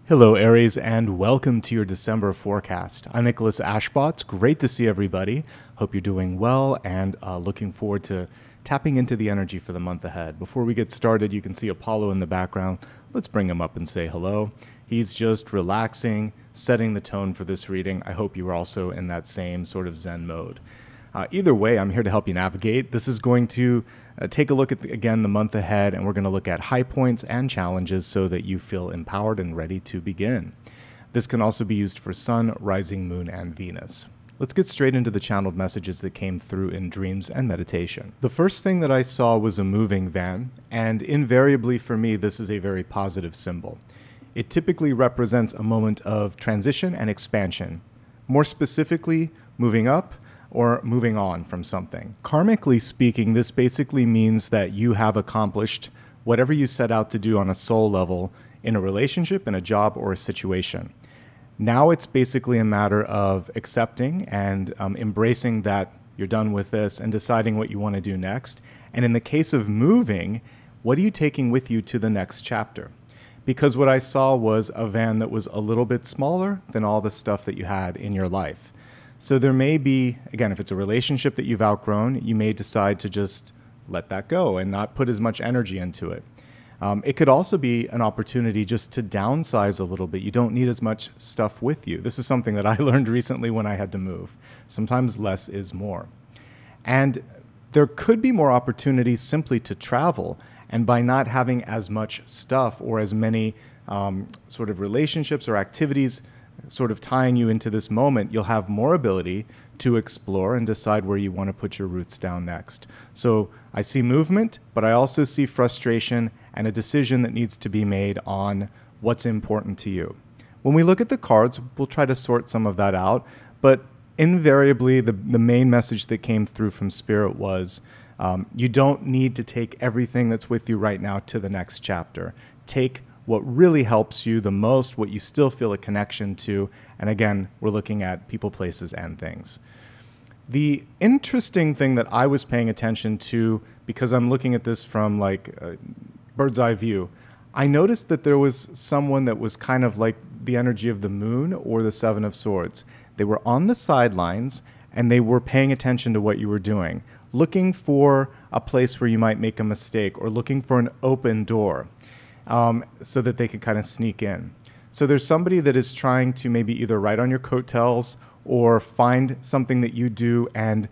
Hello, Aries, and welcome to your December forecast. I'm Nicholas Ashbaugh. It's great to see everybody. Hope you're doing well and looking forward to tapping into the energy for the month ahead. Before we get started, you can see Apollo in the background. Let's bring him up and say hello. He's just relaxing, setting the tone for this reading. I hope you are also in that same sort of Zen mode. Either way, I'm here to help you navigate. This is going to take a look at, again, the month ahead, and we're going to look at high points and challenges so that you feel empowered and ready to begin. This can also be used for Sun, Rising Moon, and Venus. Let's get straight into the channeled messages that came through in dreams and meditation. The first thing that I saw was a moving van, and invariably for me, this is a very positive symbol. It typically represents a moment of transition and expansion. More specifically, moving up, or moving on from something. Karmically speaking, this basically means that you have accomplished whatever you set out to do on a soul level in a relationship, in a job, or a situation. Now it's basically a matter of accepting and embracing that you're done with this and deciding what you want to do next. And in the case of moving, what are you taking with you to the next chapter? Because what I saw was a van that was a little bit smaller than all the stuff that you had in your life. So there may be, again, if it's a relationship that you've outgrown, you may decide to just let that go and not put as much energy into it. It could also be an opportunity just to downsize a little bit. You don't need as much stuff with you. This is something that I learned recently when I had to move. Sometimes less is more. And there could be more opportunities simply to travel. And by not having as much stuff or as many sort of relationships or activities sort of tying you into this moment, you'll have more ability to explore and decide where you want to put your roots down next. So I see movement, but I also see frustration and a decision that needs to be made on what's important to you. When we look at the cards, we'll try to sort some of that out, but invariably the main message that came through from Spirit was you don't need to take everything that's with you right now to the next chapter. Take what really helps you the most, what you still feel a connection to. And again, we're looking at people, places, and things. The interesting thing that I was paying attention to, because I'm looking at this from like a bird's eye view, I noticed that there was someone that was kind of like the energy of the moon or the Seven of Swords. They were on the sidelines and they were paying attention to what you were doing, looking for a place where you might make a mistake or looking for an open door. So that they can kind of sneak in. So there's somebody that is trying to maybe either ride on your coattails or find something that you do and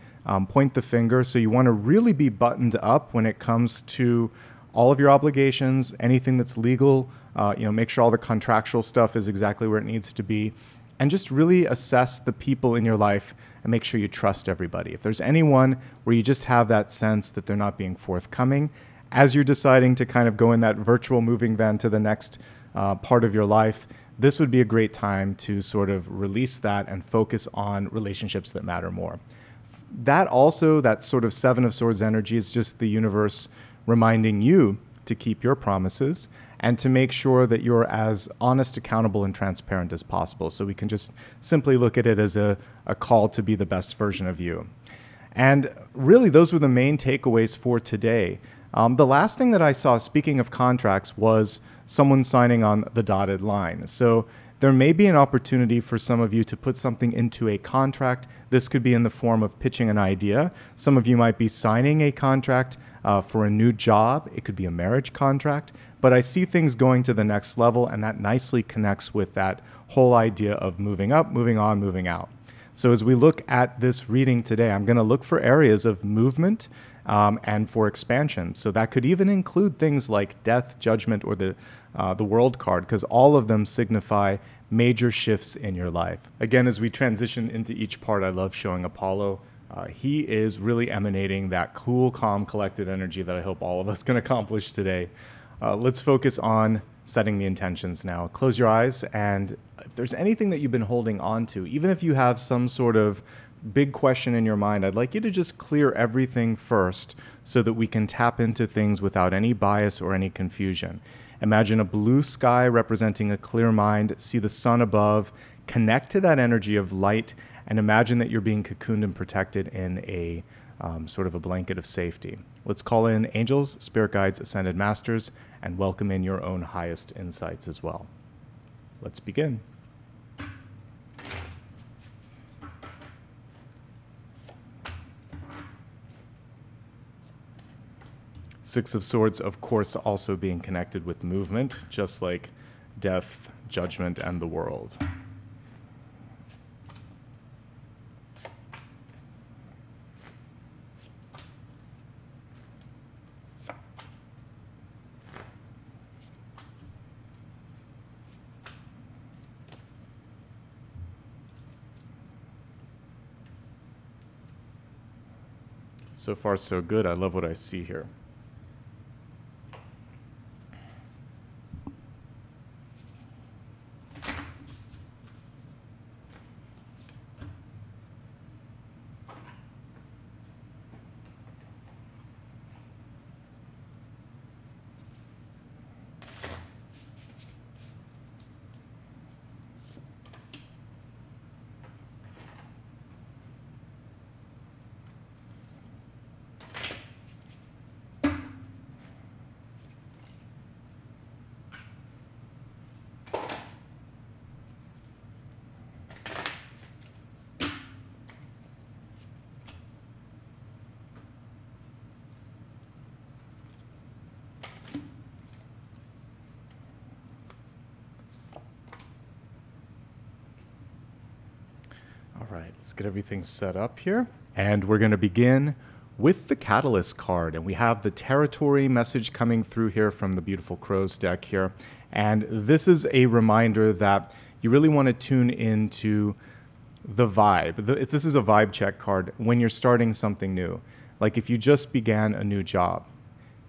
point the finger. So you want to really be buttoned up when it comes to all of your obligations, anything that's legal, make sure all the contractual stuff is exactly where it needs to be, and just really assess the people in your life and make sure you trust everybody. If there's anyone where you just have that sense that they're not being forthcoming, as you're deciding to kind of go in that virtual moving van to the next part of your life, this would be a great time to sort of release that and focus on relationships that matter more. That also, that sort of Seven of Swords energy is just the universe reminding you to keep your promises and to make sure that you're as honest, accountable, and transparent as possible. So we can just simply look at it as a call to be the best version of you. And really, those were the main takeaways for today. The last thing that I saw, speaking of contracts, was someone signing on the dotted line. So there may be an opportunity for some of you to put something into a contract. This could be in the form of pitching an idea. Some of you might be signing a contract for a new job. It could be a marriage contract. But I see things going to the next level, and that nicely connects with that whole idea of moving up, moving on, moving out. So as we look at this reading today, I'm going to look for areas of movement and for expansion. So that could even include things like death, judgment, or the world card, because all of them signify major shifts in your life. Again, as we transition into each part, I love showing Apollo. He is really emanating that cool, calm, collected energy that I hope all of us can accomplish today. Let's focus on setting the intentions now. Close your eyes, and if there's anything that you've been holding on to, even if you have some sort of big question in your mind, I'd like you to just clear everything first so that we can tap into things without any bias or any confusion. Imagine a blue sky representing a clear mind, see the sun above, connect to that energy of light, and imagine that you're being cocooned and protected in a sort of a blanket of safety. Let's call in angels, spirit guides, ascended masters, and welcome in your own highest insights as well. let's begin. Six of Swords, of course, also being connected with movement, just like death, judgment, and the world. So far, so good. I love what I see here. All right, let's get everything set up here. And we're going to begin with the Catalyst card. And we have the territory message coming through here from the beautiful Crows deck here. And this is a reminder that you really want to tune into the vibe. This is a vibe check card when you're starting something new. Like if you just began a new job,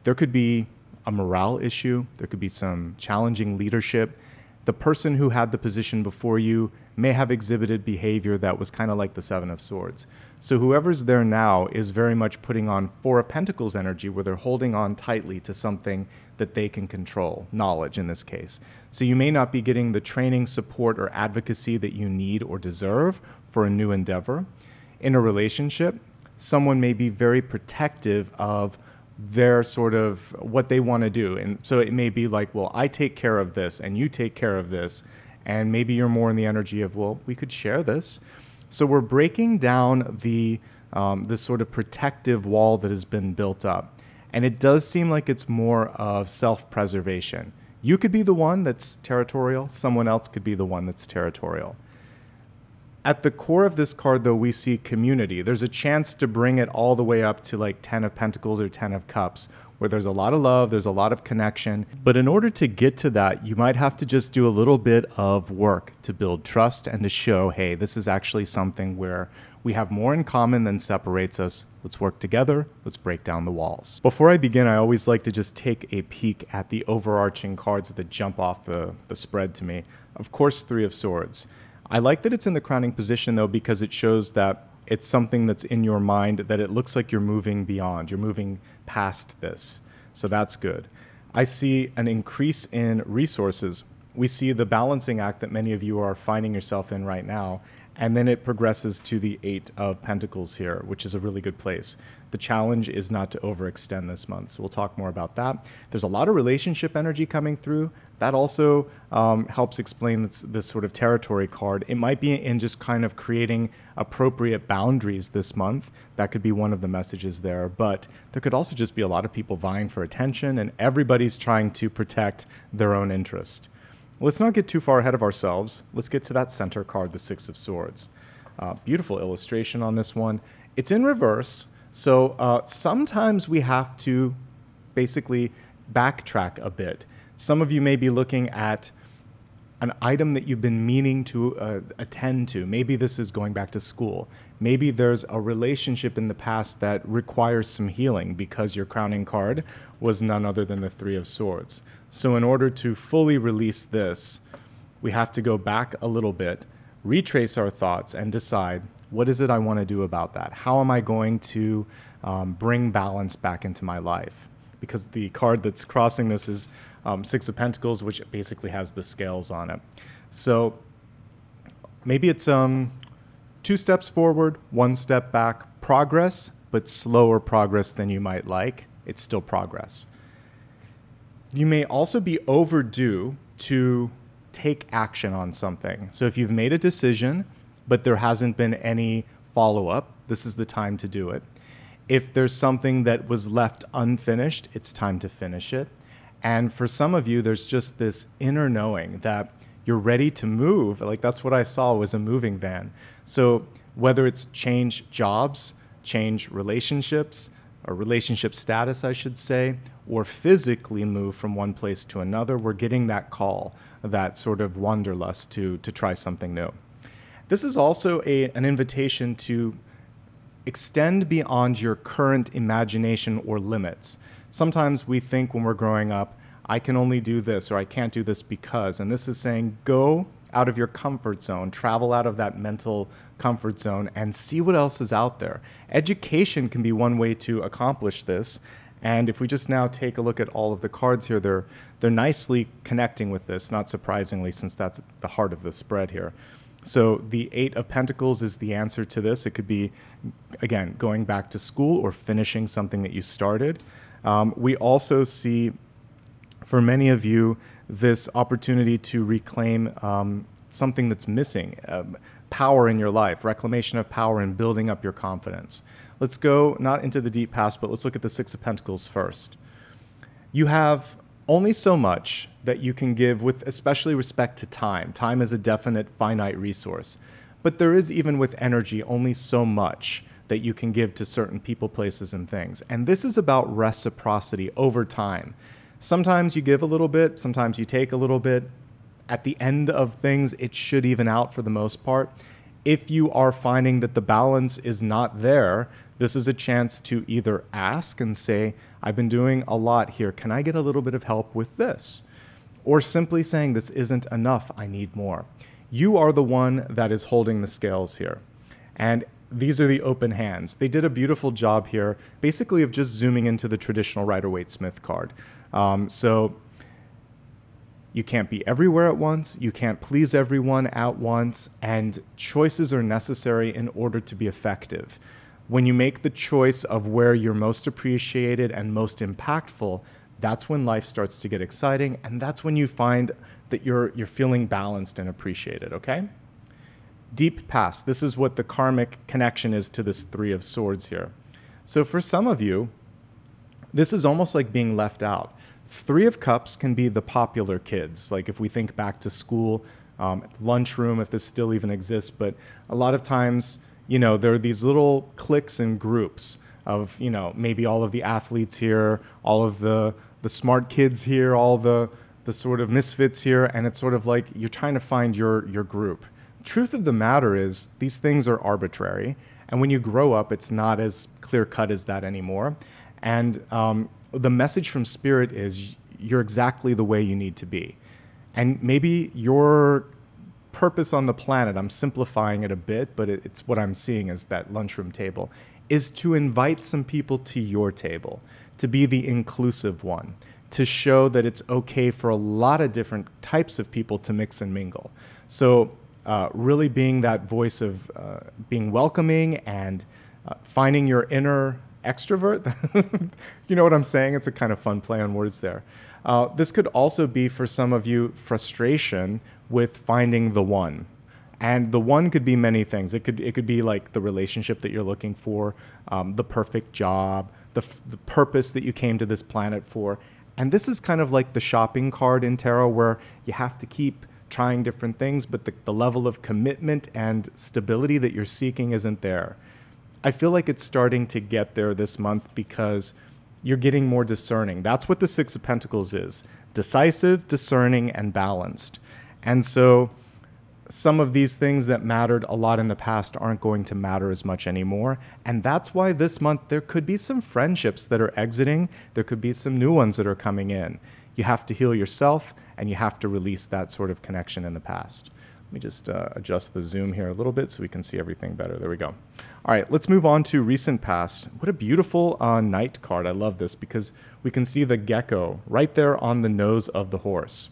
there could be a morale issue. There could be some challenging leadership. The person who had the position before you may have exhibited behavior that was kind of like the Seven of Swords. So whoever's there now is very much putting on Four of Pentacles energy, where they're holding on tightly to something that they can control, knowledge in this case. So you may not be getting the training, support, or advocacy that you need or deserve for a new endeavor. In a relationship, someone may be very protective of their sort of what they want to do. And so it may be like, well, I take care of this and you take care of this. And maybe you're more in the energy of, well, we could share this. So we're breaking down this sort of protective wall that has been built up. And it does seem like it's more of self-preservation. You could be the one that's territorial. Someone else could be the one that's territorial. At the core of this card, though, we see community. There's a chance to bring it all the way up to like 10 of Pentacles or 10 of Cups, where there's a lot of love, there's a lot of connection. But in order to get to that, you might have to just do a little bit of work to build trust and to show, hey, this is actually something where we have more in common than separates us. Let's work together. Let's break down the walls. Before I begin, I always like to just take a peek at the overarching cards that jump off the spread to me. Of course, Three of Swords. I like that it's in the crowning position, though, because it shows that it's something that's in your mind, that it looks like you're moving beyond. You're moving past this. So that's good. I see an increase in resources. We see the balancing act that many of you are finding yourself in right now. And then it progresses to the Eight of Pentacles here, which is a really good place. The challenge is not to overextend this month, so we'll talk more about that. There's a lot of relationship energy coming through. That also helps explain this sort of territory card. It might be in just kind of creating appropriate boundaries this month. That could be one of the messages there. But there could also just be a lot of people vying for attention, and everybody's trying to protect their own interest. Let's not get too far ahead of ourselves. Let's get to that center card, the Six of Swords. Beautiful illustration on this one. It's in reverse, so sometimes we have to basically backtrack a bit. Some of you may be looking at an item that you've been meaning to attend to. Maybe this is going back to school. Maybe there's a relationship in the past that requires some healing because your crowning card was none other than the Three of Swords. So in order to fully release this, we have to go back a little bit, retrace our thoughts, and decide, what is it I want to do about that? How am I going to bring balance back into my life? Because the card that's crossing this is Six of Pentacles, which basically has the scales on it. So maybe it's 2 steps forward, 1 step back, progress, but slower progress than you might like. It's still progress. You may also be overdue to take action on something. So if you've made a decision, but there hasn't been any follow-up, this is the time to do it. If there's something that was left unfinished, it's time to finish it. And for some of you, there's just this inner knowing that you're ready to move. Like that's what I saw was a moving van. So whether it's change jobs, change relationships, or relationship status, I should say, or physically move from one place to another, we're getting that call, that sort of wanderlust to try something new. This is also an invitation to extend beyond your current imagination or limits. Sometimes we think when we're growing up, I can only do this or I can't do this because, and this is saying go out of your comfort zone, travel out of that mental comfort zone and see what else is out there. Education can be one way to accomplish this. And if we just now take a look at all of the cards here, they're nicely connecting with this, not surprisingly, since that's the heart of the spread here. So the Eight of Pentacles is the answer to this. It could be, again, going back to school or finishing something that you started. We also see, for many of you, this opportunity to reclaim something that's missing, power in your life, reclamation of power and building up your confidence. Let's go not into the deep past, but let's look at the Six of Pentacles first. You have only so much that you can give with especially respect to time. Time is a definite finite resource. But there is, even with energy, only so much that you can give to certain people, places, and things. And this is about reciprocity over time. Sometimes you give a little bit, sometimes you take a little bit. At the end of things, it should even out for the most part. If you are finding that the balance is not there, this is a chance to either ask and say, I've been doing a lot here. Can I get a little bit of help with this? Or simply saying, this isn't enough. I need more. You are the one that is holding the scales here. And these are the open hands. They did a beautiful job here, basically of just zooming into the traditional Rider-Waite-Smith card. So you can't be everywhere at once. You can't please everyone at once. And choices are necessary in order to be effective. When you make the choice of where you're most appreciated and most impactful, that's when life starts to get exciting. And that's when you find that you're feeling balanced and appreciated, okay? Deep past. This is what the karmic connection is to this Three of Swords here. So for some of you, this is almost like being left out. Three of Cups can be the popular kids. Like if we think back to school, lunchroom, if this still even exists, but a lot of times, you know, there are these little cliques and groups of, you know, maybe all of the athletes here, all of the smart kids here, all the sort of misfits here, and it's sort of like you're trying to find your group. Truth of the matter is these things are arbitrary, and when you grow up, it's not as clear-cut as that anymore. And the message from Spirit is you're exactly the way you need to be. And maybe your purpose on the planet, I'm simplifying it a bit, but it's what I'm seeing as that lunchroom table, is to invite some people to your table, to be the inclusive one, to show that it's okay for a lot of different types of people to mix and mingle. So really being that voice of being welcoming and finding your inner extrovert. You know what I'm saying? It's a kind of fun play on words there. This could also be, for some of you, frustration with finding the one. And the one could be many things. It could be like the relationship that you're looking for, the perfect job, the purpose that you came to this planet for. And this is kind of like the shopping card in tarot, where you have to keep trying different things, but the level of commitment and stability that you're seeking isn't there. I feel like it's starting to get there this month because you're getting more discerning. That's what the Six of Pentacles is. Decisive, discerning, and balanced. And so some of these things that mattered a lot in the past aren't going to matter as much anymore. And that's why this month there could be some friendships that are exiting. There could be some new ones that are coming in. You have to heal yourself, and you have to release that sort of connection in the past. Let me just adjust the zoom here a little bit so we can see everything better. There we go. All right, let's move on to recent past. What a beautiful Knight card. I love this because we can see the gecko right there on the nose of the horse.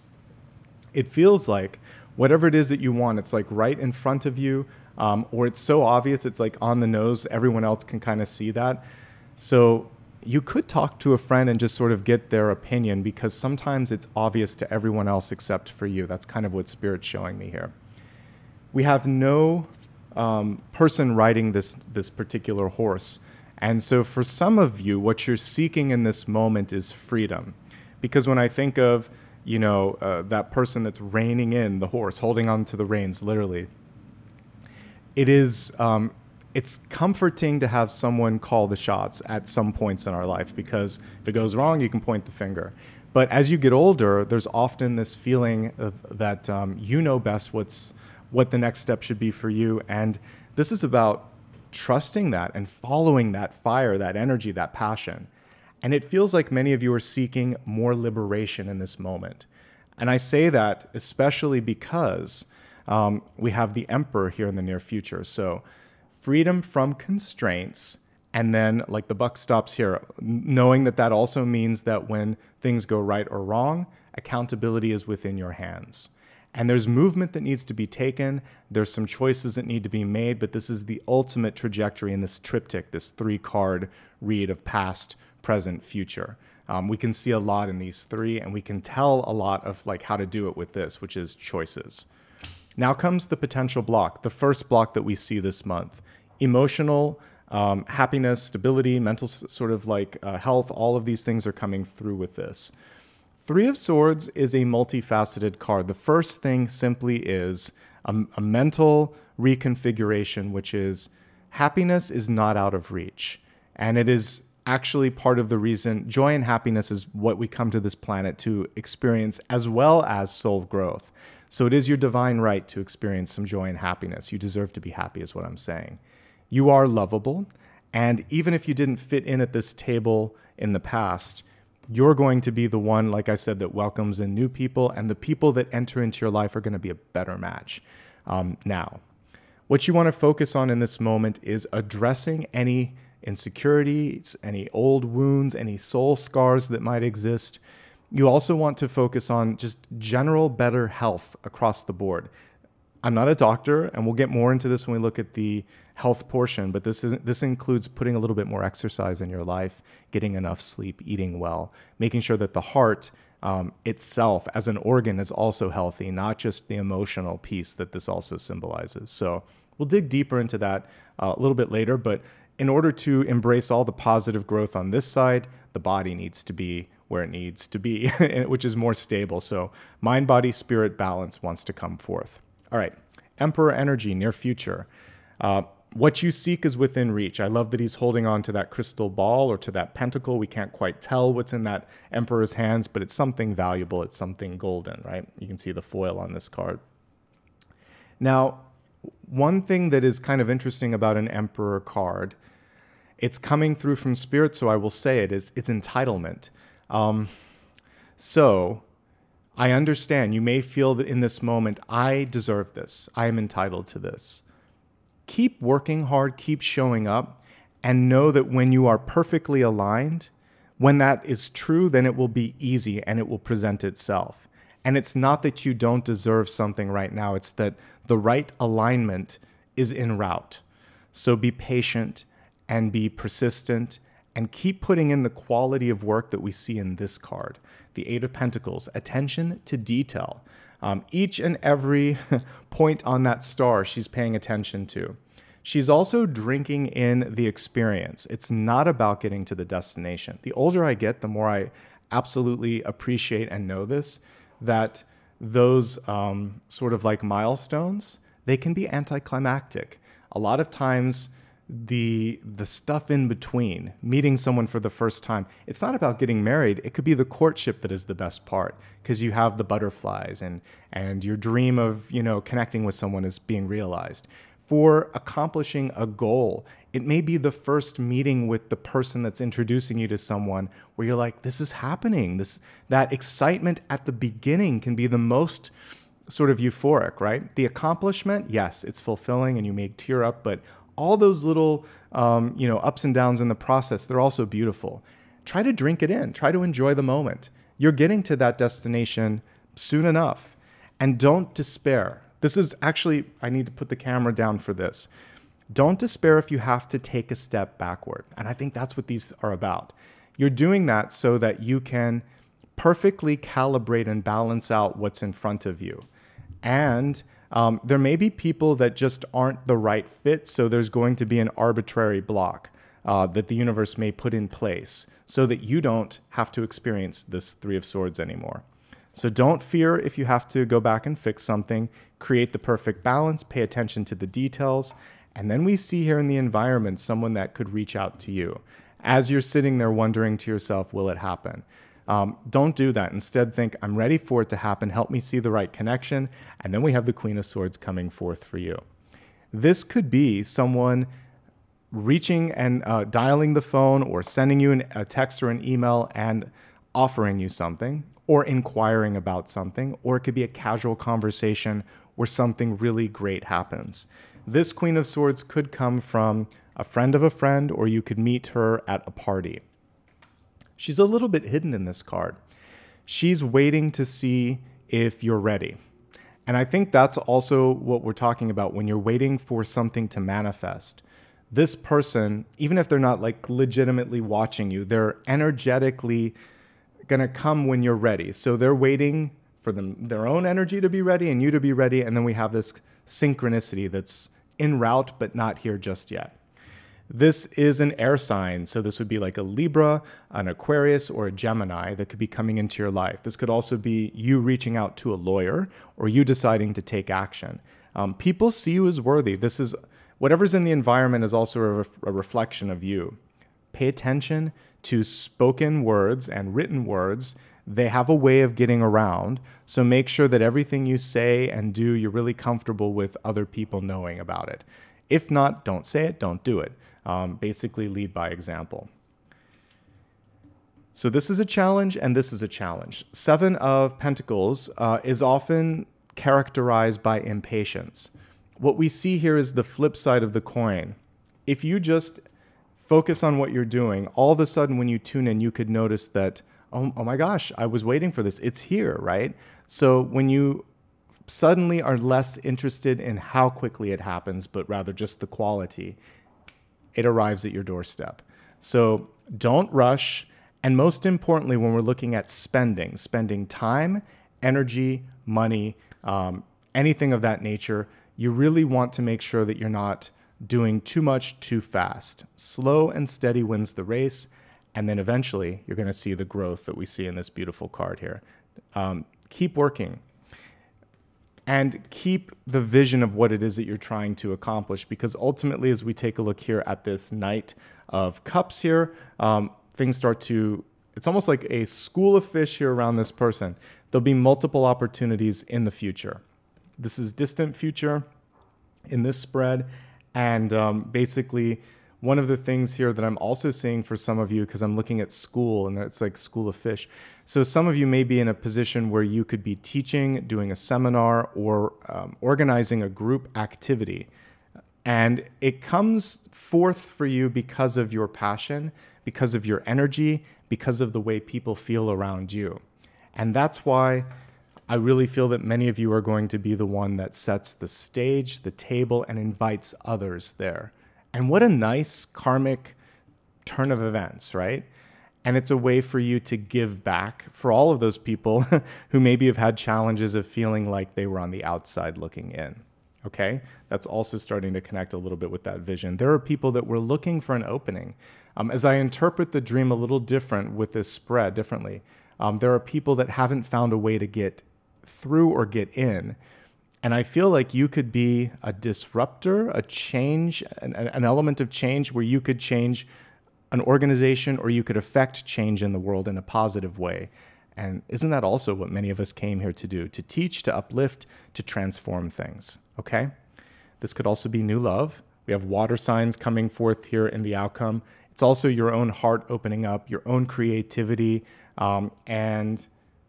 It feels like whatever it is that you want, it's like right in front of you, or it's so obvious it's like on the nose, everyone else can kind of see that. So you could talk to a friend and just sort of get their opinion, because sometimes it's obvious to everyone else except for you. That's kind of what Spirit's showing me here. We have no person riding this particular horse. And so for some of you, what you're seeking in this moment is freedom. Because when I think of, that person that's reining in the horse, holding on to the reins, literally, it is, it's comforting to have someone call the shots at some points in our life, because if it goes wrong, you can point the finger. But as you get older, there's often this feeling that you know best what the next step should be for you. And this is about trusting that and following that fire, that energy, that passion. And it feels like many of you are seeking more liberation in this moment. And I say that especially because we have the Emperor here in the near future. So freedom from constraints, and then like the buck stops here, knowing that that also means that when things go right or wrong, accountability is within your hands. And there's movement that needs to be taken. There's some choices that need to be made, but this is the ultimate trajectory in this triptych, this 3-card read of past, present, future. We can see a lot in these 3, and we can tell a lot of like how to do it with this, which is choices. Now comes the potential block, the first block that we see this month. Emotional, happiness, stability, mental sort of like health, all of these things are coming through with this. 3 of Swords is a multifaceted card. The first thing simply is a mental reconfiguration, which is happiness is not out of reach. And it is actually part of the reason joy and happiness is what we come to this planet to experience, as well as soul growth. So it is your divine right to experience some joy and happiness. You deserve to be happy is what I'm saying. You are lovable. And even if you didn't fit in at this table in the past, you're going to be the one, like I said, that welcomes in new people, and the people that enter into your life are going to be a better match. Now, what you want to focus on in this moment is addressing any insecurities, any old wounds, any soul scars that might exist. You also want to focus on just general better health across the board. I'm not a doctor, and we'll get more into this when we look at the health portion, but this includes putting a little bit more exercise in your life, getting enough sleep, eating well, making sure that the heart itself as an organ is also healthy, not just the emotional piece that this also symbolizes. So we'll dig deeper into that a little bit later, but in order to embrace all the positive growth on this side, the body needs to be where it needs to be, which is more stable. So mind, body, spirit balance wants to come forth. All right, Emperor energy, near future. What you seek is within reach. I love that he's holding on to that crystal ball or to that pentacle. We can't quite tell what's in that Emperor's hands, but it's something valuable. It's something golden, right? You can see the foil on this card. Now, one thing that is kind of interesting about an Emperor card, it's coming through from Spirit, so I will say it, is it's entitlement. So I understand you may feel that in this moment, I deserve this. I am entitled to this. Keep working hard, keep showing up, and know that when you are perfectly aligned, when that is true, then it will be easy and it will present itself. And it's not that you don't deserve something right now, it's that the right alignment is en route. So be patient and be persistent and keep putting in the quality of work that we see in this card. The 8 of Pentacles, attention to detail. Each and every point on that star she's paying attention to. She's also drinking in the experience. It's not about getting to the destination. The older I get, the more I absolutely appreciate and know this, that those sort of like milestones, they can be anticlimactic. A lot of times, the stuff in between, meeting someone for the first time, it's not about getting married. It could be the courtship that is the best part, because you have the butterflies and your dream of, connecting with someone is being realized. For accomplishing a goal, it may be the first meeting with the person that's introducing you to someone where you're like, this is happening. That excitement at the beginning can be the most sort of euphoric, right? The accomplishment, yes, it's fulfilling and you may tear up, but all those little, ups and downs in the process, they're also beautiful. Try to drink it in. Try to enjoy the moment. You're getting to that destination soon enough. And don't despair. This is actually, I need to put the camera down for this. Don't despair if you have to take a step backward. And I think that's what these are about. You're doing that so that you can perfectly calibrate and balance out what's in front of you. And there may be people that just aren't the right fit, so there's going to be an arbitrary block that the universe may put in place so that you don't have to experience this Three of Swords anymore. So don't fear if you have to go back and fix something. Create the perfect balance, pay attention to the details, and then we see here in the environment someone that could reach out to you. As you're sitting there wondering to yourself, will it happen? Don't do that. Instead, think, I'm ready for it to happen. Help me see the right connection. And then we have the Queen of Swords coming forth for you. This could be someone reaching and dialing the phone or sending you a text or an email and offering you something or inquiring about something, or it could be a casual conversation where something really great happens. This Queen of Swords could come from a friend of a friend, or you could meet her at a party. She's a little bit hidden in this card. She's waiting to see if you're ready. And I think that's also what we're talking about when you're waiting for something to manifest. This person, even if they're not like legitimately watching you, they're energetically going to come when you're ready. So they're waiting for their own energy to be ready and you to be ready. And then we have this synchronicity that's en route, but not here just yet. This is an air sign, so this would be like a Libra, an Aquarius, or a Gemini that could be coming into your life. This could also be you reaching out to a lawyer or you deciding to take action. People see you as worthy. This is whatever's in the environment is also a reflection of you. Pay attention to spoken words and written words. They have a way of getting around, so make sure that everything you say and do, you're really comfortable with other people knowing about it. If not, don't say it, don't do it. Basically lead by example. So this is a challenge and this is a challenge. Seven of Pentacles is often characterized by impatience. What we see here is the flip side of the coin. If you just focus on what you're doing, all of a sudden when you tune in, you could notice that, oh my gosh, I was waiting for this. It's here, right? So when you suddenly are less interested in how quickly it happens, but rather just the quality, it arrives at your doorstep. So don't rush. And most importantly, when we're looking at spending time, energy, money, anything of that nature, you really want to make sure that you're not doing too much too fast. Slow and steady wins the race. And then eventually you're going to see the growth that we see in this beautiful card here. Keep working. And keep the vision of what it is that you're trying to accomplish, because ultimately, as we take a look here at this Knight of Cups here, things start to, it's almost like a school of fish here around this person. There'll be multiple opportunities in the future. This is distant future in this spread. And basically, one of the things here that I'm also seeing for some of you, because I'm looking at school and it's like school of fish. So some of you may be in a position where you could be teaching, doing a seminar, or organizing a group activity. And it comes forth for you because of your passion, because of your energy, because of the way people feel around you. And that's why I really feel that many of you are going to be the one that sets the stage, the table, and invites others there. And what a nice karmic turn of events, right? And it's a way for you to give back for all of those people who maybe have had challenges of feeling like they were on the outside looking in, okay? That's also starting to connect a little bit with that vision. There are people that were looking for an opening. As I interpret the dream a little different with this spread differently, there are people that haven't found a way to get through or get in. And I feel like you could be a disruptor, a change, an element of change where you could change an organization or you could affect change in the world in a positive way. And isn't that also what many of us came here to do? To teach, to uplift, to transform things, okay? This could also be new love. We have water signs coming forth here in the outcome. It's also your own heart opening up, your own creativity, and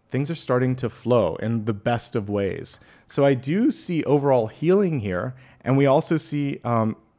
things are starting to flow in the best of ways. So I do see overall healing here, and we also see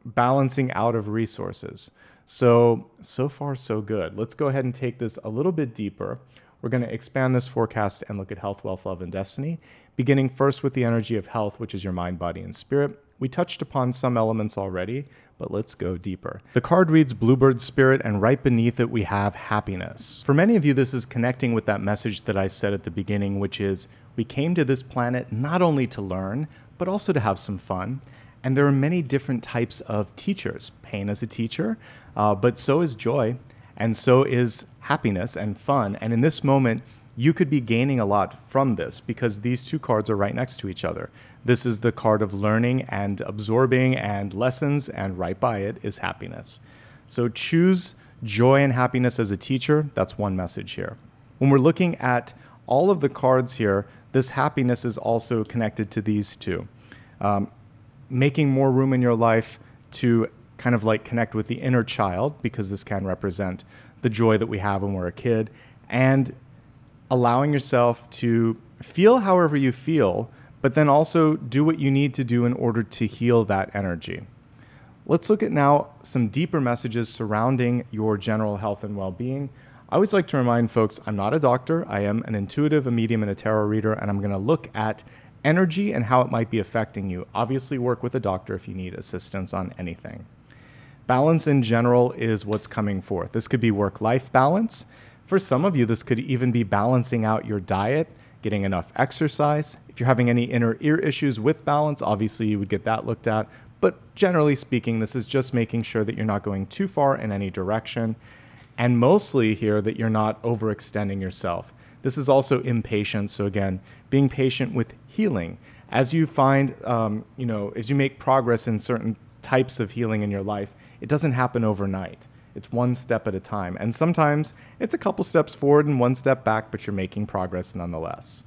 balancing out of resources. So far, so good. Let's go ahead and take this a little bit deeper. We're going to expand this forecast and look at health, wealth, love, and destiny, beginning first with the energy of health, which is your mind, body, and spirit. We touched upon some elements already, but let's go deeper. The card reads Bluebird Spirit, and right beneath it, we have happiness. For many of you, this is connecting with that message that I said at the beginning, which is we came to this planet not only to learn, but also to have some fun. And there are many different types of teachers. Pain is a teacher, but so is joy, and so is happiness and fun. And in this moment, you could be gaining a lot from this because these two cards are right next to each other. This is the card of learning and absorbing and lessons, and right by it is happiness. So choose joy and happiness as a teacher. That's one message here. When we're looking at all of the cards here, this happiness is also connected to these two. Making more room in your life to kind of like connect with the inner child, because this can represent the joy that we have when we're a kid, and allowing yourself to feel however you feel, but then also do what you need to do in order to heal that energy. Let's look at now some deeper messages surrounding your general health and well-being. I always like to remind folks, I'm not a doctor. I am an intuitive, a medium, and a tarot reader, and I'm going to look at energy and how it might be affecting you. Obviously, work with a doctor if you need assistance on anything. Balance in general is what's coming forth. This could be work-life balance. For some of you, this could even be balancing out your diet, getting enough exercise. If you're having any inner ear issues with balance, obviously you would get that looked at. But generally speaking, this is just making sure that you're not going too far in any direction. And mostly here that you're not overextending yourself. This is also impatience. So again, being patient with healing. As you find, as you make progress in certain types of healing in your life, it doesn't happen overnight. It's one step at a time. And sometimes it's a couple steps forward and one step back, but you're making progress nonetheless.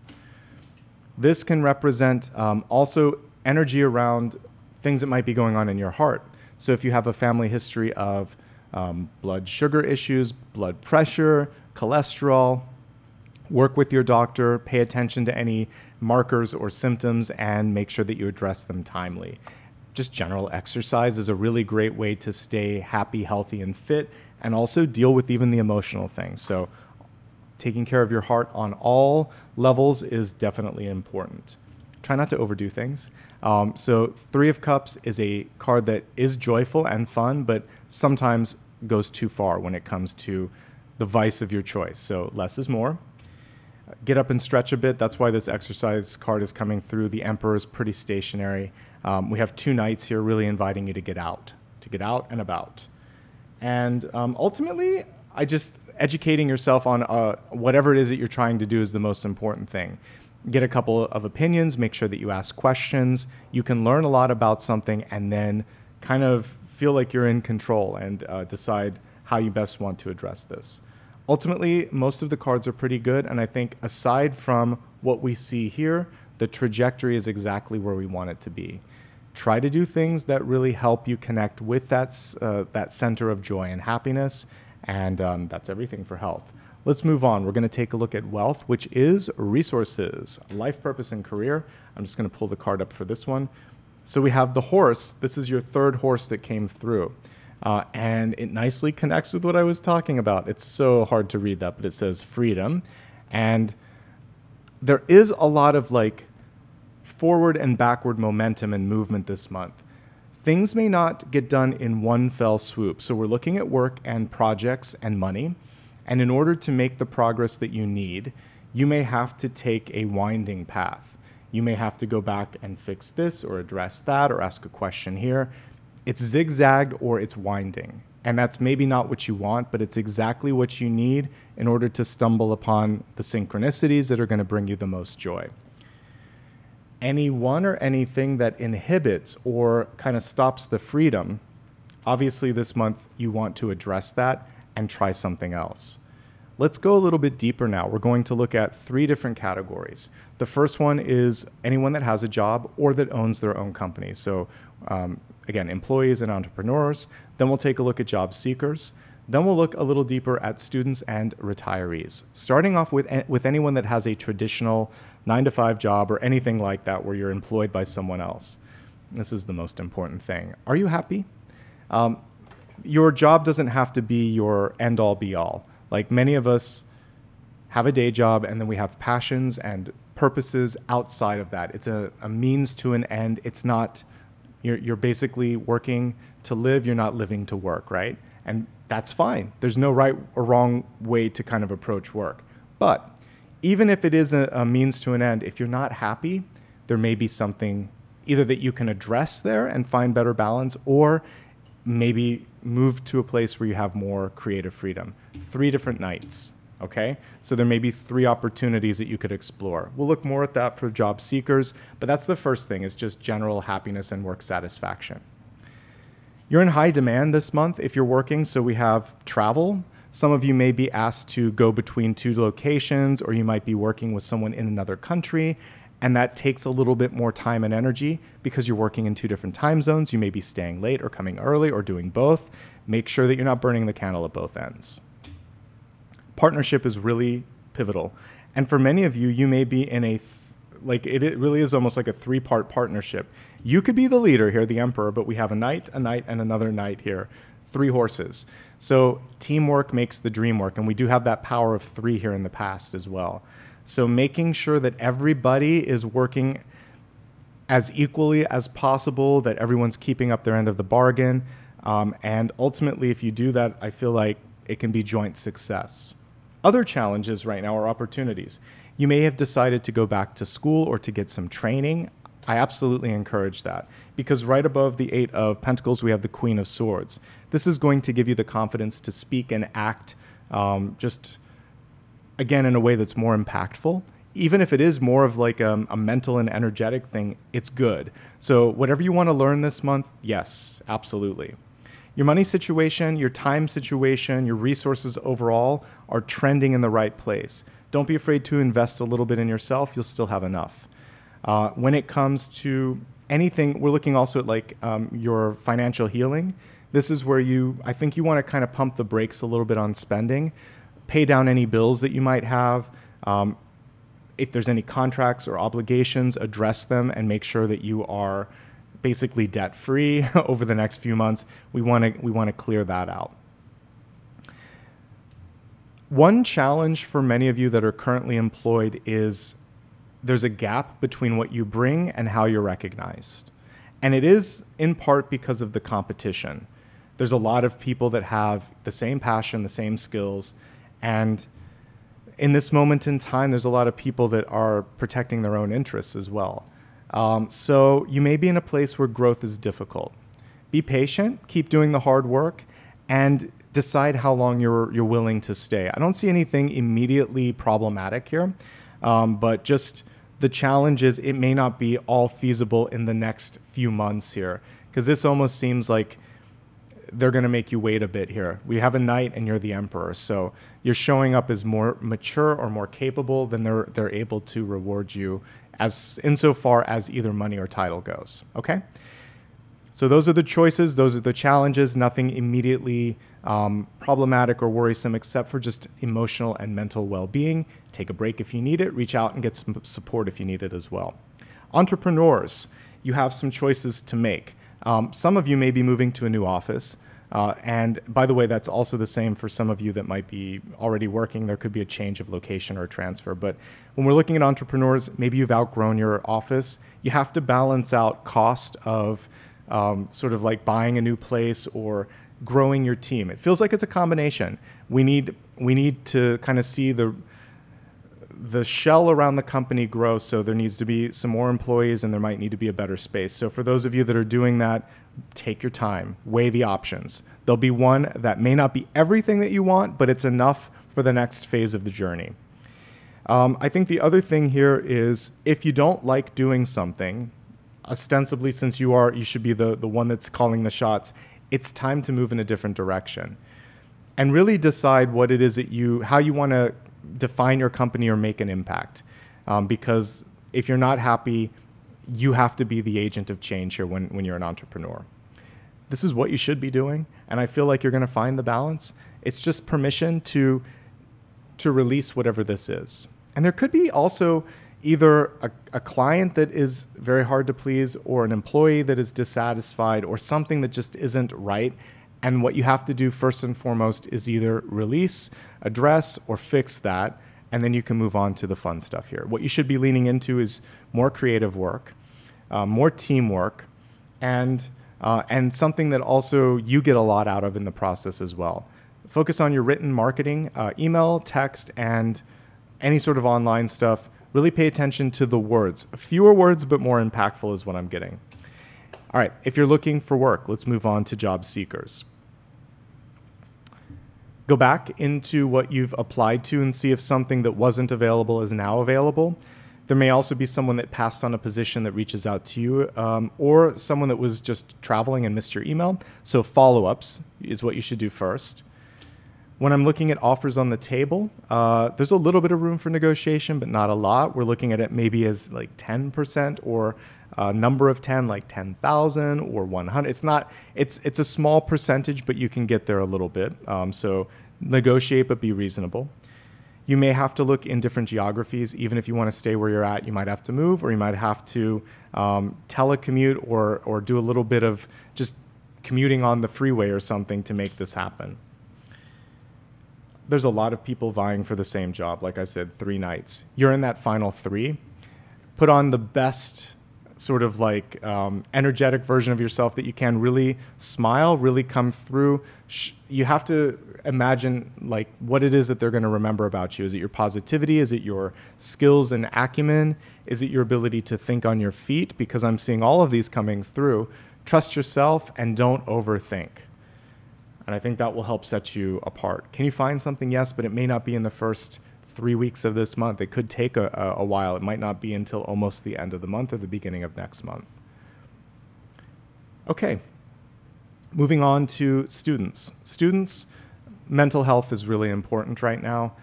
This can represent also energy around things that might be going on in your heart. So if you have a family history of blood sugar issues, blood pressure, cholesterol, work with your doctor, pay attention to any markers or symptoms, and make sure that you address them timely. Just general exercise is a really great way to stay happy, healthy, and fit, and also deal with even the emotional things. So taking care of your heart on all levels is definitely important. Try not to overdo things. So Three of Cups is a card that is joyful and fun, but sometimes goes too far when it comes to the vice of your choice. So less is more. Get up and stretch a bit. That's why this exercise card is coming through. The Emperor is pretty stationary. We have two knights here really inviting you to get out and about. And ultimately, educating yourself on whatever it is that you're trying to do is the most important thing. Get a couple of opinions, make sure that you ask questions. You can learn a lot about something and then kind of feel like you're in control and decide how you best want to address this. Ultimately, most of the cards are pretty good, and I think aside from what we see here, the trajectory is exactly where we want it to be. Try to do things that really help you connect with that center of joy and happiness, and that's everything for health. Let's move on. We're going to take a look at wealth, which is resources, life purpose, and career. I'm just going to pull the card up for this one. So we have the horse. This is your third horse that came through. And it nicely connects with what I was talking about. It's so hard to read that, but it says freedom. And there is a lot of forward and backward momentum and movement this month. Things may not get done in one fell swoop. So we're looking at work and projects and money. And in order to make the progress that you need, you may have to take a winding path. You may have to go back and fix this or address that or ask a question here. It's zigzagged or it's winding. And that's maybe not what you want, but it's exactly what you need in order to stumble upon the synchronicities that are going to bring you the most joy. Anyone or anything that inhibits or kind of stops the freedom, obviously this month you want to address that and try something else. Let's go a little bit deeper now. We're going to look at three different categories. The first one is anyone that has a job or that owns their own company. So again, employees and entrepreneurs. Then we'll take a look at job seekers. Then we'll look a little deeper at students and retirees. Starting off with anyone that has a traditional 9-to-5 job or anything like that where you're employed by someone else. This is the most important thing. Are you happy? Your job doesn't have to be your end-all be-all. Like many of us have a day job, and then we have passions and purposes outside of that. It's a means to an end. It's not, you're basically working to live, you're not living to work, right? And that's fine. There's no right or wrong way to kind of approach work. But even if it is a means to an end, if you're not happy, there may be something either that you can address there and find better balance, or maybe move to a place where you have more creative freedom. 3 different nights, okay? So there may be 3 opportunities that you could explore. We'll look more at that for job seekers, but that's the first thing, is just general happiness and work satisfaction. You're in high demand this month if you're working, so we have travel. Some of you may be asked to go between 2 locations, or you might be working with someone in another country, and that takes a little bit more time and energy because you're working in 2 different time zones. You may be staying late or coming early or doing both. Make sure that you're not burning the candle at both ends. Partnership is really pivotal. And for many of you, you may be in it really is almost like a 3-part partnership. You could be the leader here, the emperor, but we have a knight, and another knight here. 3 horses. So teamwork makes the dream work, and we do have that power of 3 here in the past as well. So making sure that everybody is working as equally as possible, that everyone's keeping up their end of the bargain. And ultimately, if you do that, I feel like it can be joint success. Other challenges right now are opportunities. You may have decided to go back to school or to get some training. I absolutely encourage that, because right above the 8 of Pentacles, we have the Queen of Swords. This is going to give you the confidence to speak and act again, in a way that's more impactful. Even if it is more of like a mental and energetic thing, it's good. So whatever you want to learn this month, yes, absolutely. Your money situation, your time situation, your resources overall are trending in the right place. Don't be afraid to invest a little bit in yourself. You'll still have enough. When it comes to anything, we're looking also at your financial healing. This is where I think you want to kind of pump the brakes a little bit on spending. Pay down any bills that you might have. If there's any contracts or obligations, address them and make sure that you are basically debt-free over the next few months. We want to clear that out. One challenge for many of you that are currently employed is there's a gap between what you bring and how you're recognized. And it is in part because of the competition. There's a lot of people that have the same passion, the same skills, and in this moment in time, there's a lot of people that are protecting their own interests as well. So you may be in a place where growth is difficult. Be patient, keep doing the hard work, and decide how long you're willing to stay. I don't see anything immediately problematic here, but just the challenge is it may not be all feasible in the next few months here, because this almost seems like they're going to make you wait a bit here. We have a knight and you're the emperor. So you're showing up as more mature or more capable, then they're able to reward you as insofar as either money or title goes. Okay? So those are the choices. Those are the challenges. Nothing immediately problematic or worrisome except for just emotional and mental well-being. Take a break if you need it. Reach out and get some support if you need it as well. Entrepreneurs, you have some choices to make. Some of you may be moving to a new office. And by the way, that's also the same for some of you that might be already working. There could be a change of location or a transfer. But when we're looking at entrepreneurs, maybe you've outgrown your office. You have to balance out cost of sort of like buying a new place or growing your team. It feels like it's a combination. We need to kind of see the shell around the company grow, so there needs to be some more employees and there might need to be a better space. So for those of you that are doing that, take your time, weigh the options. There'll be one that may not be everything that you want, but it's enough for the next phase of the journey. I think the other thing here is if you don't like doing something, ostensibly since you should be the one that's calling the shots, it's time to move in a different direction. And really decide what it is that how you want to define your company or make an impact. Because if you're not happy, you have to be the agent of change here when you're an entrepreneur. This is what you should be doing, and I feel like you're going to find the balance. It's just permission to release whatever this is. And there could be also either a client that is very hard to please or an employee that is dissatisfied or something that just isn't right. And what you have to do first and foremost is either release, address, or fix that. and then you can move on to the fun stuff here. What you should be leaning into is more creative work, more teamwork, and something that also you get a lot out of in the process as well. Focus on your written marketing, email, text, and any sort of online stuff. Really pay attention to the words. Fewer words, but more impactful is what I'm getting. All right, if you're looking for work, let's move on to job seekers. Go back into what you've applied to and see if something that wasn't available is now available. There may also be someone that passed on a position that reaches out to you, or someone that was just traveling and missed your email. So follow-ups is what you should do first. When I'm looking at offers on the table, there's a little bit of room for negotiation, but not a lot. We're looking at it maybe as like 10% or a number of 10, like 10,000 or 100. It's a small percentage, but you can get there a little bit. So negotiate, but be reasonable. You may have to look in different geographies. Even if you want to stay where you're at, you might have to move, or you might have to telecommute or do a little bit of just commuting on the freeway or something to make this happen. There's a lot of people vying for the same job. Like I said, 3 nights. You're in that final 3. Put on the best sort of like energetic version of yourself that you can. Really smile, really come through. You have to imagine like what it is that they're going to remember about you. Is it your positivity? Is it your skills and acumen? Is it your ability to think on your feet? Because I'm seeing all of these coming through. Trust yourself and don't overthink. And I think that will help set you apart. Can you find something? Yes, but it may not be in the first 3 weeks of this month. It could take a while. It might not be until almost the end of the month or the beginning of next month. Okay, moving on to students. Students, mental health is really important right now.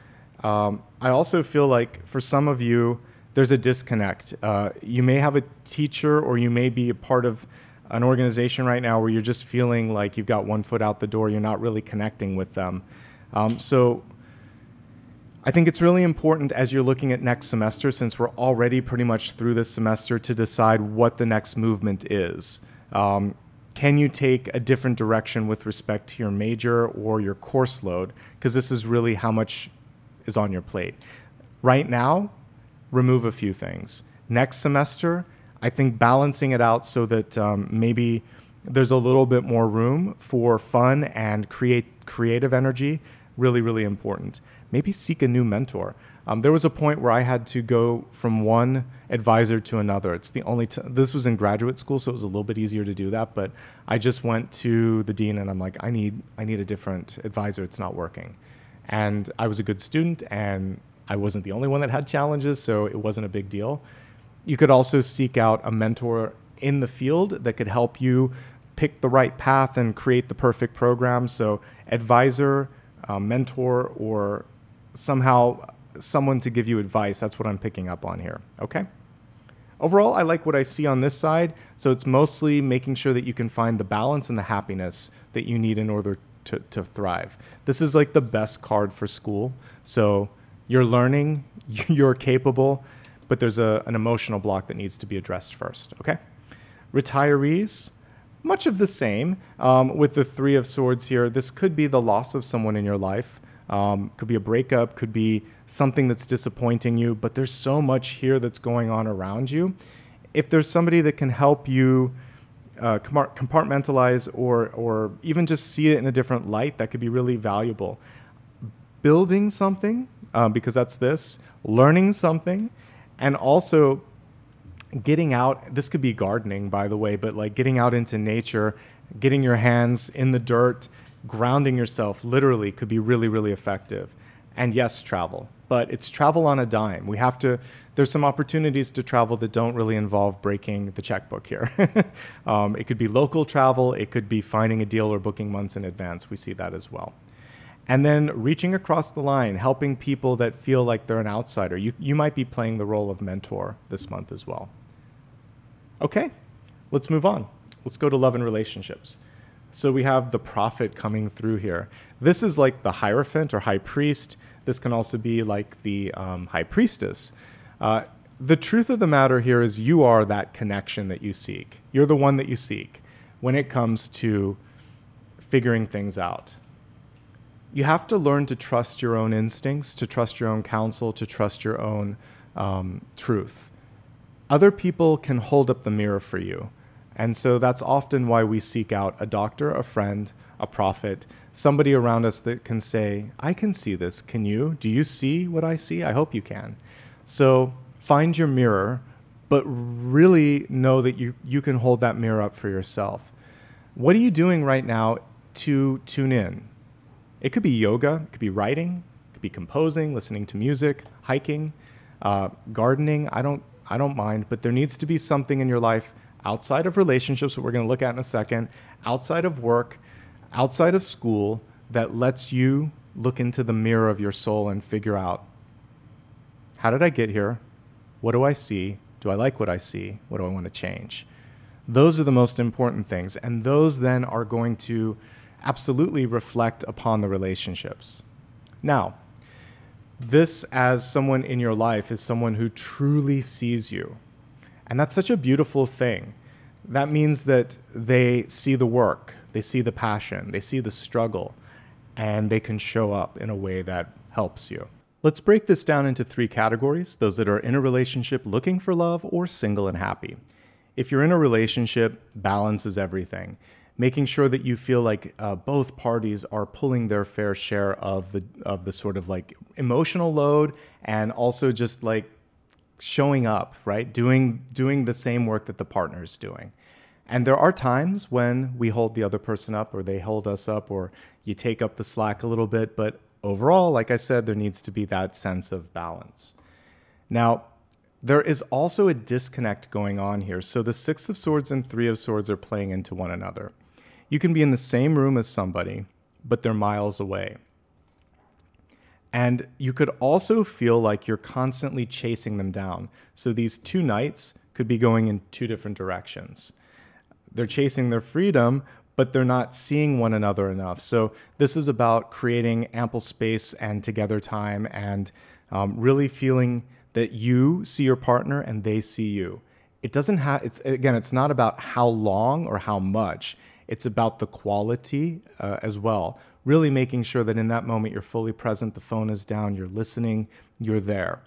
I also feel like for some of you, there's a disconnect. You may have a teacher or you may be a part of an organization right now where you're just feeling like you've got one foot out the door, you're not really connecting with them. So I think it's really important as you're looking at next semester, since we're already pretty much through this semester, to decide what the next movement is. Can you take a different direction with respect to your major or your course load? Because this is really how much is on your plate. Right now, remove a few things. Next semester, I think balancing it out so that maybe there's a little bit more room for fun and creative energy, really, really important. Maybe seek a new mentor. There was a point where I had to go from one advisor to another. It's the only this was in graduate school, so it was a little bit easier to do that, but I just went to the dean and I'm like, I need a different advisor. It's not working. And I was a good student and I wasn't the only one that had challenges, so it wasn't a big deal. You could also seek out a mentor in the field that could help you pick the right path and create the perfect program. So advisor, mentor, or somehow someone to give you advice. That's what I'm picking up on here, okay? Overall, I like what I see on this side. So it's mostly making sure that you can find the balance and the happiness that you need in order to thrive. This is like the best card for school. So you're learning, you're capable, but there's an emotional block that needs to be addressed first, okay? Retirees, much of the same. With the 3 of Swords here, this could be the loss of someone in your life. Could be a breakup, could be something that's disappointing you, but there's so much here that's going on around you. If there's somebody that can help you compartmentalize or even just see it in a different light, that could be really valuable. Building something, because that's this, learning something, and also getting out. This could be gardening, by the way, but like getting out into nature, getting your hands in the dirt, grounding yourself literally could be really, really effective. And yes, travel, but it's travel on a dime. There's some opportunities to travel that don't really involve breaking the checkbook here. It could be local travel. It could be finding a deal or booking months in advance. We see that as well. And then reaching across the line, helping people that feel like they're an outsider. You might be playing the role of mentor this month as well. Okay, let's move on. Let's go to love and relationships. So we have the prophet coming through here. This is like the Hierophant or high priest. This can also be like the high priestess. The truth of the matter here is you are that connection that you seek. You're the one that you seek when it comes to figuring things out. you have to learn to trust your own instincts, to trust your own counsel, to trust your own truth. Other people can hold up the mirror for you. And so that's often why we seek out a doctor, a friend, a prophet, somebody around us that can say, I can see this. Can you? Do you see what I see? I hope you can. So find your mirror, but really know that you can hold that mirror up for yourself. What are you doing right now to tune in? It could be yoga, it could be writing, it could be composing, listening to music, hiking, gardening. I don't mind, but there needs to be something in your life outside of relationships that we're going to look at in a second, outside of work, outside of school, that lets you look into the mirror of your soul and figure out, how did I get here? What do I see? Do I like what I see? What do I want to change? Those are the most important things. And those then are going to absolutely reflect upon the relationships. Now, this as someone in your life is someone who truly sees you. And that's such a beautiful thing. That means that they see the work, they see the passion, they see the struggle, and they can show up in a way that helps you. Let's break this down into 3 categories: those that are in a relationship looking for love, or single and happy. If you're in a relationship, balance is everything. Making sure that you feel like both parties are pulling their fair share of the sort of like emotional load, and also just like showing up, right? Doing the same work that the partner is doing. And there are times when we hold the other person up, or they hold us up, or you take up the slack a little bit. But overall, like I said, there needs to be that sense of balance. Now, there is also a disconnect going on here. So the 6 of Swords and 3 of Swords are playing into one another. You can be in the same room as somebody, but they're miles away. And you could also feel like you're constantly chasing them down. So these 2 knights could be going in 2 different directions. They're chasing their freedom, but they're not seeing one another enough. So this is about creating ample space and together time, and really feeling that you see your partner and they see you. It doesn't have, it's not about how long or how much. It's about the quality as well. Really making sure that in that moment you're fully present, the phone is down, you're listening, you're there.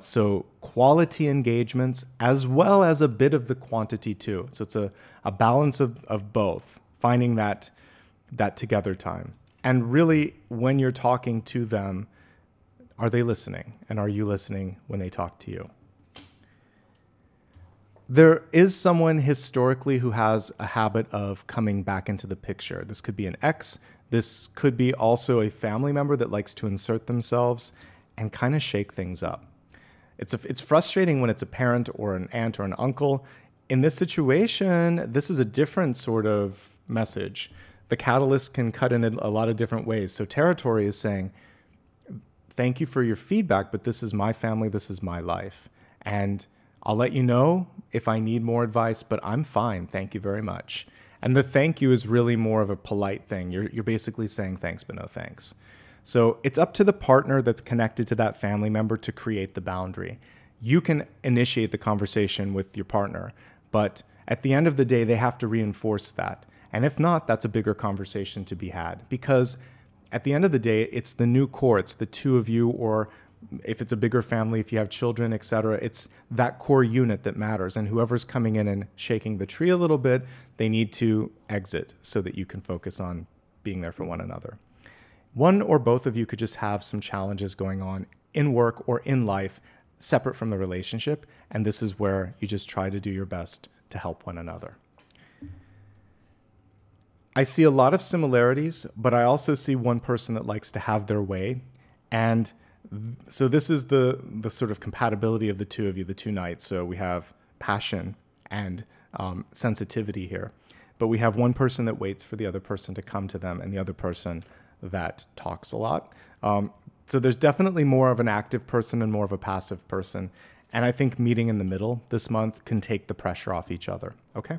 So quality engagements as well as a bit of the quantity too. So it's a balance of both, finding that together time. And really, when you're talking to them, are they listening? And are you listening when they talk to you? There is someone historically who has a habit of coming back into the picture. This could be an ex. This could be also a family member that likes to insert themselves and kind of shake things up. It's frustrating when it's a parent or an aunt or an uncle. In this situation, this is a different sort of message. The catalyst can cut in a lot of different ways. So territory is saying, thank you for your feedback, but this is my family, this is my life. And I'll let you know if I need more advice, but I'm fine. Thank you very much. And the thank you is really more of a polite thing. You're basically saying thanks, but no thanks. So it's up to the partner that's connected to that family member to create the boundary. You can initiate the conversation with your partner, but at the end of the day, they have to reinforce that. And if not, that's a bigger conversation to be had, because at the end of the day, it's the new core. It's the 2 of you, or if it's a bigger family, if you have children, etc., it's that core unit that matters. And whoever's coming in and shaking the tree a little bit, they need to exit so that you can focus on being there for one another. One or both of you could just have some challenges going on in work or in life separate from the relationship, and this is where you just try to do your best to help one another. I see a lot of similarities, but I also see one person that likes to have their way. And so this is the sort of compatibility of the 2 of you, the 2 knights. So we have passion and sensitivity here. But we have one person that waits for the other person to come to them, and the other person that talks a lot. So there's definitely more of an active person and more of a passive person. And I think meeting in the middle this month can take the pressure off each other, okay?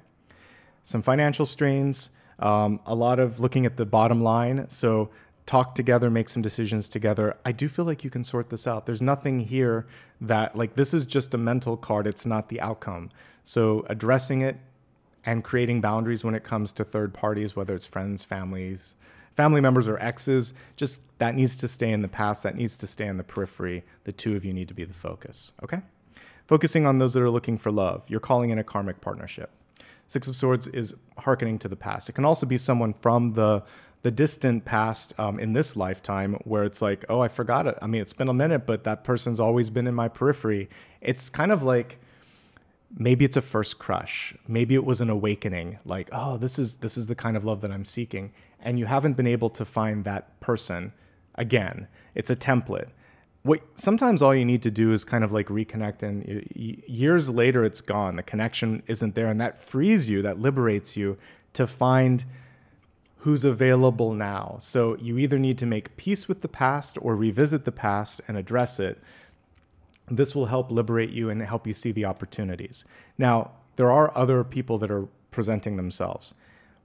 Some financial strains, a lot of looking at the bottom line. So talk together, make some decisions together. I do feel like you can sort this out. There's nothing here that, like, this is just a mental card. It's not the outcome. So addressing it and creating boundaries when it comes to third parties, whether it's friends, families, Family members or exes, just that needs to stay in the past. That needs to stay in the periphery. The two of you need to be the focus, okay? Focusing on those that are looking for love. You're calling in a karmic partnership. Six of Swords is hearkening to the past. It can also be someone from the distant past in this lifetime where it's like, oh, I forgot it. I mean, it's been a minute, but that person's always been in my periphery. It's kind of like, maybe it's a first crush. Maybe it was an awakening, like, oh, this is the kind of love that I'm seeking. And you haven't been able to find that person again. It's a template. Sometimes all you need to do is kind of like reconnect, and years later it's gone. The connection isn't there, and that frees you, that liberates you to find who's available now. So you either need to make peace with the past or revisit the past and address it. This will help liberate you and help you see the opportunities. Now, there are other people that are presenting themselves.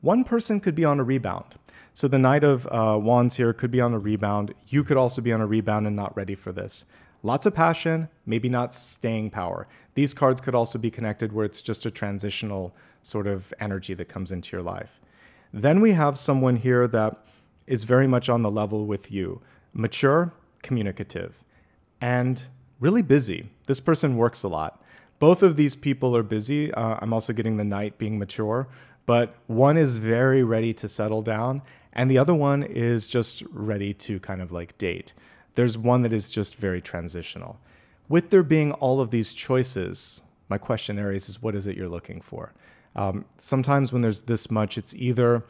One person could be on a rebound. So the Knight of Wands here could be on a rebound. You could also be on a rebound and not ready for this. Lots of passion, maybe not staying power. These cards could also be connected where it's just a transitional sort of energy that comes into your life. Then we have someone here that is very much on the level with you. Mature, communicative, and really busy. This person works a lot. Both of these people are busy. I'm also getting the Knight being mature, but one is very ready to settle down, and the other one is just ready to kind of like date. There's one that is just very transitional. With there being all of these choices, my question, Aries, is what is it you're looking for? Sometimes when there's this much, it's either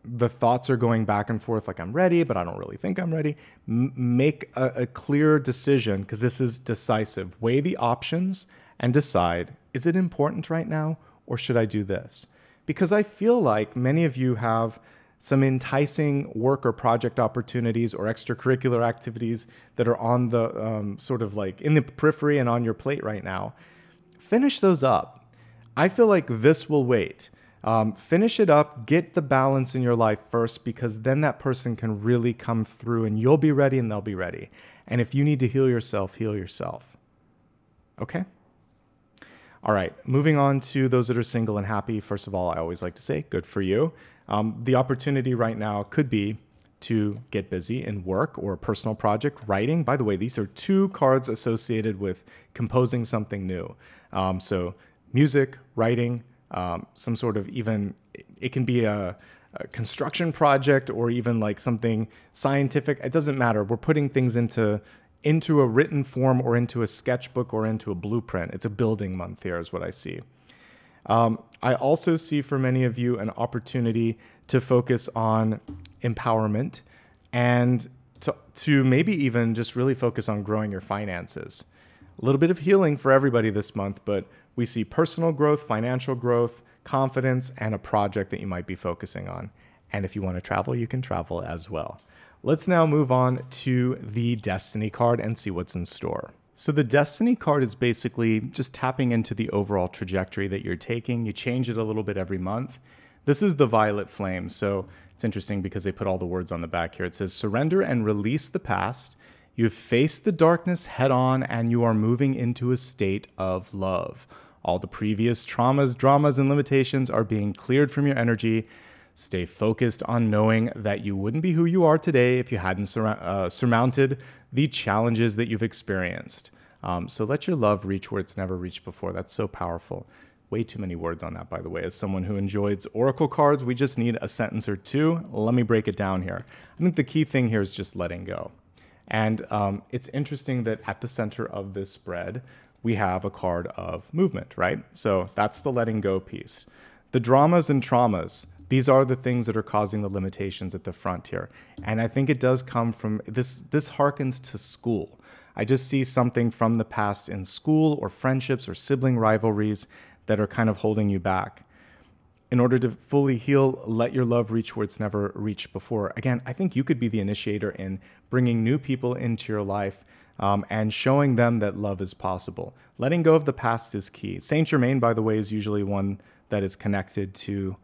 the thoughts are going back and forth like I'm ready, but I don't really think I'm ready. Make a clear decision, because this is decisive. Weigh the options and decide, is it important right now, or should I do this? Because I feel like many of you have some enticing work or project opportunities or extracurricular activities that are on the sort of like in the periphery and on your plate right now. Finish those up. I feel like this will wait. Finish it up, get the balance in your life first, because then that person can really come through and you'll be ready and they'll be ready. And if you need to heal yourself, heal yourself. Okay? All right, moving on to those that are single and happy. First of all, I always like to say, good for you. The opportunity right now could be to get busy in work or a personal project, writing. By the way, these are two cards associated with composing something new. So music, writing, some sort of even, it can be a construction project or even like something scientific. It doesn't matter. We're putting things into a written form or into a sketchbook or into a blueprint. It's a building month here is what I see. I also see for many of you an opportunity to focus on empowerment and to maybe even just really focus on growing your finances. A little bit of healing for everybody this month, but we see personal growth, financial growth, confidence, and a project that you might be focusing on. And if you want to travel, you can travel as well. Let's now move on to the Destiny card and see what's in store. So the Destiny card is basically just tapping into the overall trajectory that you're taking. You change it a little bit every month. This is the Violet Flame. So it's interesting because they put all the words on the back here. It says, surrender and release the past. You've faced the darkness head on and you are moving into a state of love. All the previous traumas, dramas, and limitations are being cleared from your energy. Stay focused on knowing that you wouldn't be who you are today if you hadn't surmounted the challenges that you've experienced. So let your love reach where it's never reached before. That's so powerful. Way too many words on that, by the way. As someone who enjoys oracle cards, we just need a sentence or two. Let me break it down here. I think the key thing here is just letting go. And it's interesting that at the center of this spread, we have a card of movement, right? So that's the letting go piece. The dramas and traumas, these are the things that are causing the limitations at the front here. And I think it does come from, this harkens to school. I just see something from the past in school or friendships or sibling rivalries that are kind of holding you back. In order to fully heal, let your love reach where it's never reached before. Again, I think you could be the initiator in bringing new people into your life and showing them that love is possible. Letting go of the past is key. Saint Germain, by the way, is usually one that is connected to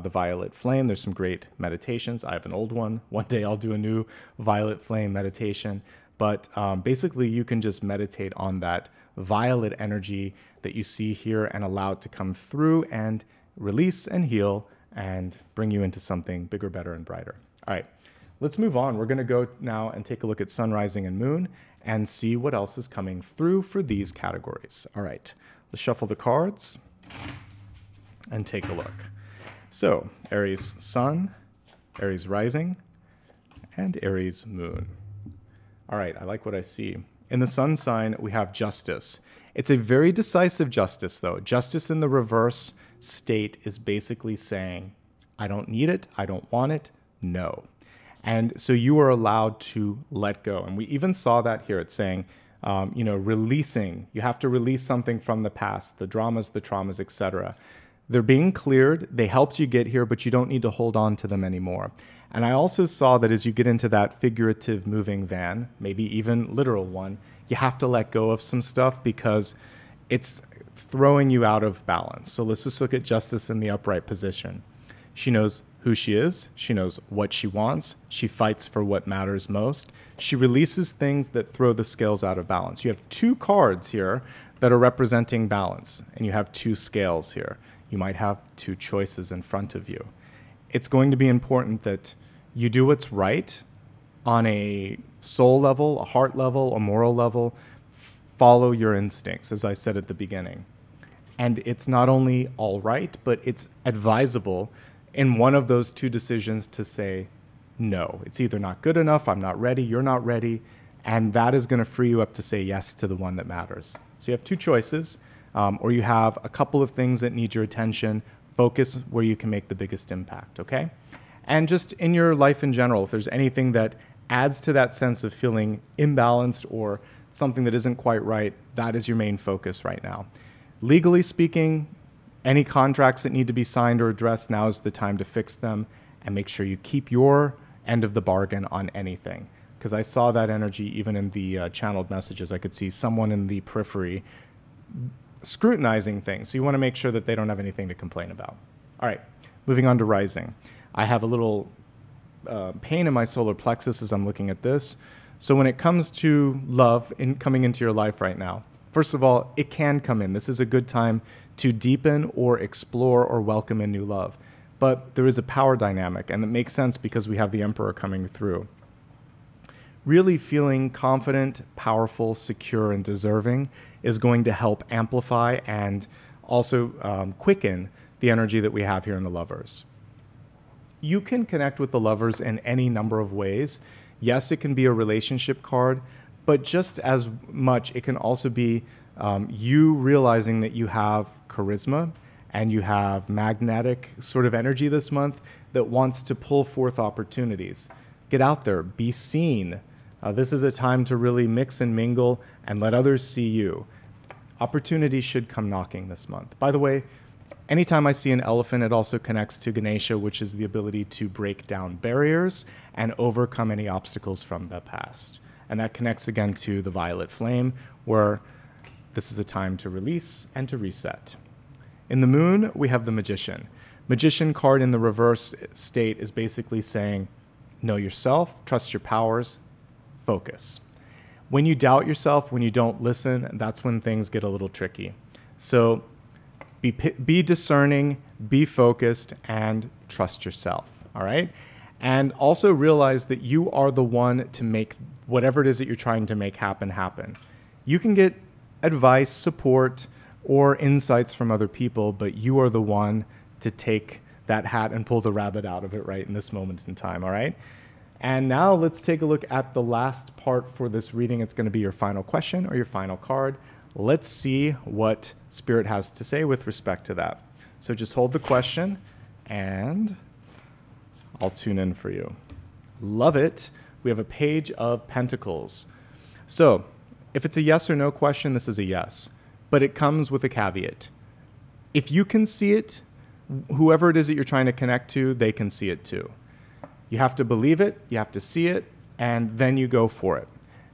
the Violet Flame. There's some great meditations. I have an old one. One day I'll do a new Violet Flame meditation. But basically, you can just meditate on that violet energy that you see here and allow it to come through and release and heal and bring you into something bigger, better, and brighter. All right, let's move on. We're going to go now and take a look at sun, rising, and moon and see what else is coming through for these categories. All right, let's shuffle the cards and take a look. So, Aries sun, Aries rising, and Aries moon. All right, I like what I see. In the sun sign, we have justice. It's a very decisive justice, though. Justice in the reverse state is basically saying, I don't need it, I don't want it, no. And so you are allowed to let go. And we even saw that here. It's saying, releasing. You have to release something from the past, the dramas, the traumas, etc. They're being cleared. They helped you get here, but you don't need to hold on to them anymore. And I also saw that as you get into that figurative moving van, maybe even literal one, you have to let go of some stuff because it's throwing you out of balance. So let's just look at justice in the upright position. She knows who she is. She knows what she wants. She fights for what matters most. She releases things that throw the scales out of balance. You have two cards here that are representing balance, and you have two scales here. You might have two choices in front of you. It's going to be important that you do what's right on a soul level, a heart level, a moral level. Follow your instincts, as I said at the beginning. And it's not only all right, but it's advisable in one of those two decisions to say, no, it's either not good enough, I'm not ready, you're not ready, and that is going to free you up to say yes to the one that matters. So you have two choices, or you have a couple of things that need your attention. Focus where you can make the biggest impact, okay? And just in your life in general, if there's anything that adds to that sense of feeling imbalanced or something that isn't quite right, that is your main focus right now. Legally speaking, any contracts that need to be signed or addressed, now is the time to fix them and make sure you keep your end of the bargain on anything. Because I saw that energy even in the channeled messages. I could see someone in the periphery scrutinizing things. So you want to make sure that they don't have anything to complain about. All right, moving on to rising. I have a little pain in my solar plexus as I'm looking at this. So when it comes to love coming into your life right now, first of all, it can come in. This is a good time to deepen or explore or welcome in new love. But there is a power dynamic, and it makes sense because we have the Emperor coming through. Really feeling confident, powerful, secure, and deserving is going to help amplify and also quicken the energy that we have here in the Lovers. You can connect with the Lovers in any number of ways. Yes, it can be a relationship card, but just as much, it can also be you realizing that you have charisma and you have magnetic sort of energy this month that wants to pull forth opportunities. Get out there, be seen. This is a time to really mix and mingle and let others see you. Opportunities should come knocking this month. By the way, anytime I see an elephant, it also connects to Ganesha, which is the ability to break down barriers and overcome any obstacles from the past. And that connects again to the violet flame, where this is a time to release and to reset. In the moon, we have the Magician. Magician card in the reverse state is basically saying, know yourself, trust your powers, focus. When you doubt yourself, when you don't listen, that's when things get a little tricky. So be discerning, be focused, and trust yourself, all right? And also realize that you are the one to make whatever it is that you're trying to make happen. You can get advice, support, or insights from other people, but you are the one to take that hat and pull the rabbit out of it right in this moment in time, all right? And now let's take a look at the last part for this reading. It's going to be your final question or your final card. Let's see what Spirit has to say with respect to that. So just hold the question and I'll tune in for you. Love it. We have a Page of Pentacles. So if it's a yes or no question, this is a yes, but it comes with a caveat. If you can see it, whoever it is that you're trying to connect to, they can see it too. You have to believe it, you have to see it, and then you go for it.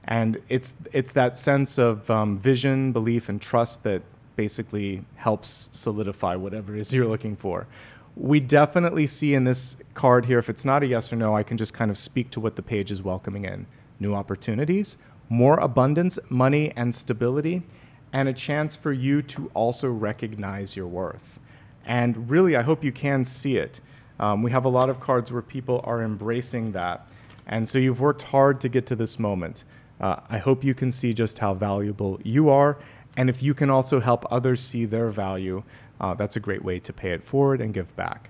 And it's that sense of vision, belief, and trust that basically helps solidify whatever it is you're looking for. We definitely see in this card here, if it's not a yes or no, I can just kind of speak to what the page is welcoming in. New opportunities, more abundance, money, and stability, and a chance for you to also recognize your worth. And really, I hope you can see it. We have a lot of cards where people are embracing that. And so you've worked hard to get to this moment. I hope you can see just how valuable you are. And if you can also help others see their value, that's a great way to pay it forward and give back.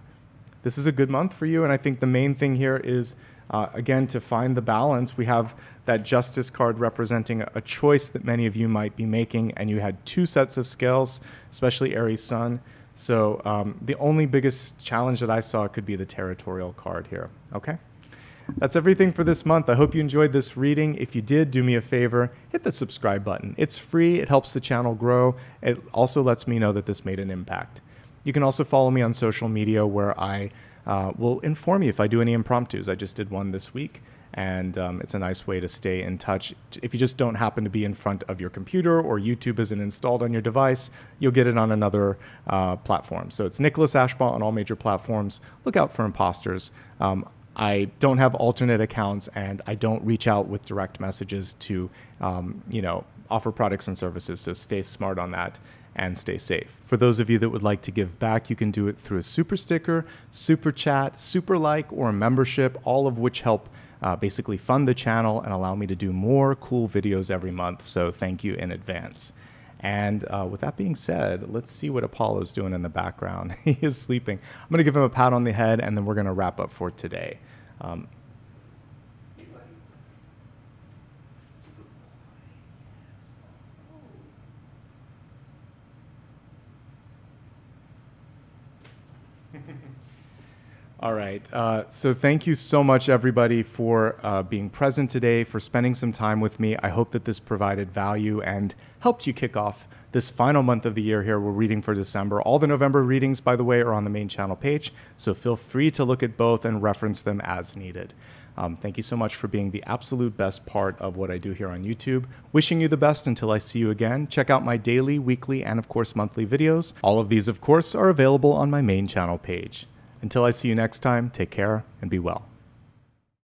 This is a good month for you. And I think the main thing here is, again, to find the balance. We have that Justice card representing a choice that many of you might be making. And you had 2 sets of scales, especially Aries Sun. So the only biggest challenge that I saw could be the territorial card here. Okay? That's everything for this month. I hope you enjoyed this reading. If you did, do me a favor, hit the subscribe button. It's free. It helps the channel grow. It also lets me know that this made an impact. You can also follow me on social media where I will inform you if I do any impromptus. I just did one this week, and it's a nice way to stay in touch. If you just don't happen to be in front of your computer or YouTube isn't installed on your device, you'll get it on another platform. So it's Nicholas Ashbaugh on all major platforms. Look out for imposters. I don't have alternate accounts, and I don't reach out with direct messages to, offer products and services. So stay smart on that and stay safe. For those of you that would like to give back, you can do it through a super sticker, super chat, super like, or a membership, all of which help basically fund the channel and allow me to do more cool videos every month. So thank you in advance. And with that being said, let's see what Apollo's doing in the background. He is sleeping. I'm going to give him a pat on the head, and then we're going to wrap up for today. All right. So thank you so much, everybody, for being present today, for spending some time with me. I hope that this provided value and helped you kick off this final month of the year here. We're reading for December. All the November readings, by the way, are on the main channel page, so feel free to look at both and reference them as needed. Thank you so much for being the absolute best part of what I do here on YouTube. Wishing you the best until I see you again. Check out my daily, weekly, and of course monthly videos. All of these, of course, are available on my main channel page. Until I see you next time, take care and be well.